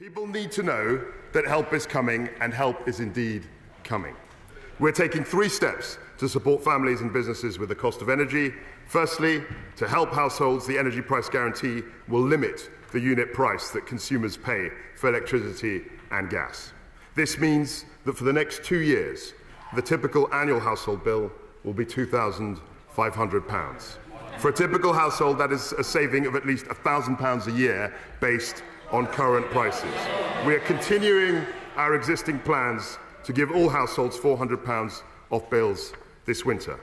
People need to know that help is coming, and help is indeed coming. We're taking 3 steps to support families and businesses with the cost of energy. Firstly, to help households, the energy price guarantee will limit the unit price that consumers pay for electricity and gas. This means that for the next 2 years, the typical annual household bill will be £2,500. For a typical household, that is a saving of at least £1,000 a year based on current prices. We are continuing our existing plans to give all households £400 off bills this winter.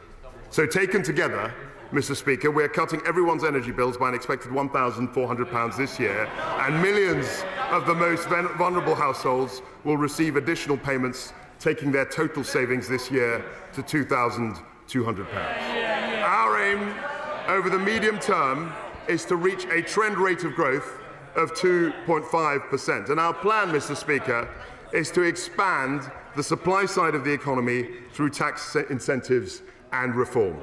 So taken together, Mr. Speaker, we are cutting everyone's energy bills by an expected £1,400 this year, and millions of the most vulnerable households will receive additional payments, taking their total savings this year to £2,200. Our aim over the medium term is to reach a trend rate of growth of 2.5%. And our plan, Mr. Speaker, is to expand the supply side of the economy through tax incentives and reform.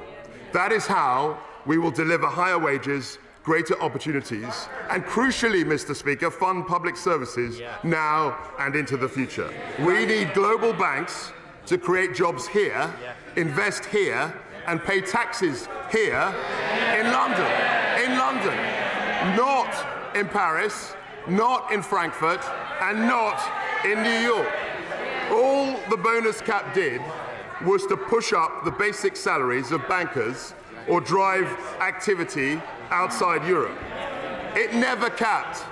That is how we will deliver higher wages, greater opportunities, and crucially, Mr. Speaker, fund public services now and into the future. We need global banks to create jobs here, invest here, and pay taxes here in London, not in Paris, not in Frankfurt, and not in New York. All the bonus cap did was to push up the basic salaries of bankers or drive activity outside Europe. It never capped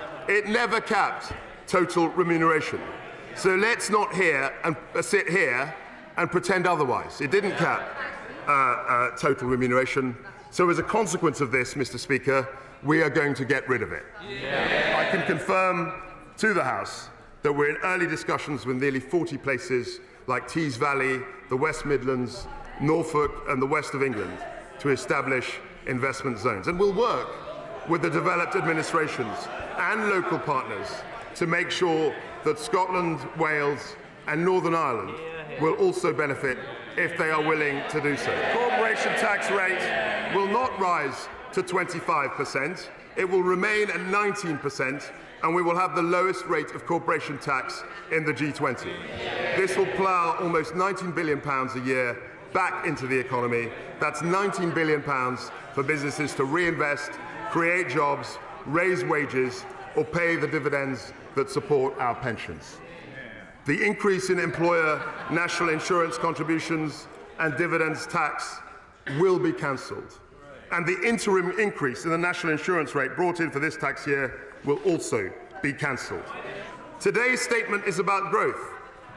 total remuneration. So let's not sit here and pretend otherwise. It didn't cap total remuneration. So as a consequence of this, Mr. Speaker, we are going to get rid of it. I can confirm to the House that we're in early discussions with nearly 40 places like Tees Valley, the West Midlands, Norfolk and the west of England to establish investment zones. And we'll work with the developed administrations and local partners to make sure that Scotland, Wales and Northern Ireland will also benefit if they are willing to do so. The corporation tax rate will not rise to 25%. It will remain at 19%, and we will have the lowest rate of corporation tax in the G20. This will plough almost £19 billion a year back into the economy. That's £19 billion for businesses to reinvest, create jobs, raise wages, or pay the dividends that support our pensions. The increase in employer national insurance contributions and dividends tax will be cancelled. And the interim increase in the national insurance rate brought in for this tax year will also be cancelled. Today's statement is about growth.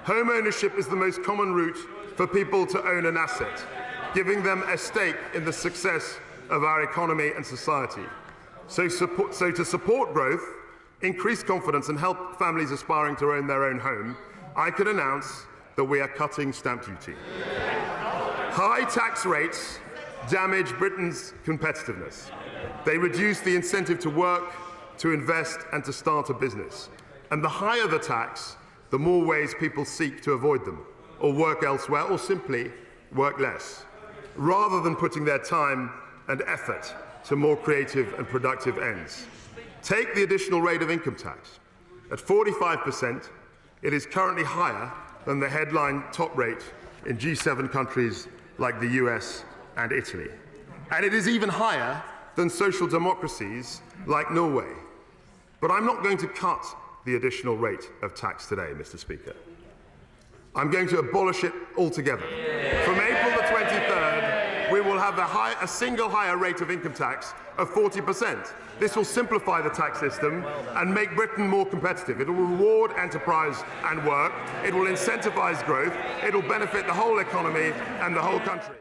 Home ownership is the most common route for people to own an asset, giving them a stake in the success of our economy and society. So to support growth, increase confidence and help families aspiring to own their own home, I can announce that we are cutting stamp duty. High tax rates damage Britain's competitiveness. They reduce the incentive to work, to invest and to start a business. And the higher the tax, the more ways people seek to avoid them, or work elsewhere, or simply work less, rather than putting their time and effort to more creative and productive ends. Take the additional rate of income tax. At 45%, it is currently higher than the headline top rate in G7 countries like the US and Italy. And it is even higher than social democracies like Norway. But I'm not going to cut the additional rate of tax today, Mr. Speaker. I'm going to abolish it altogether. From April the 23rd, we will have a single higher rate of income tax of 40%. This will simplify the tax system and make Britain more competitive. It will reward enterprise and work. It will incentivise growth. It will benefit the whole economy and the whole country.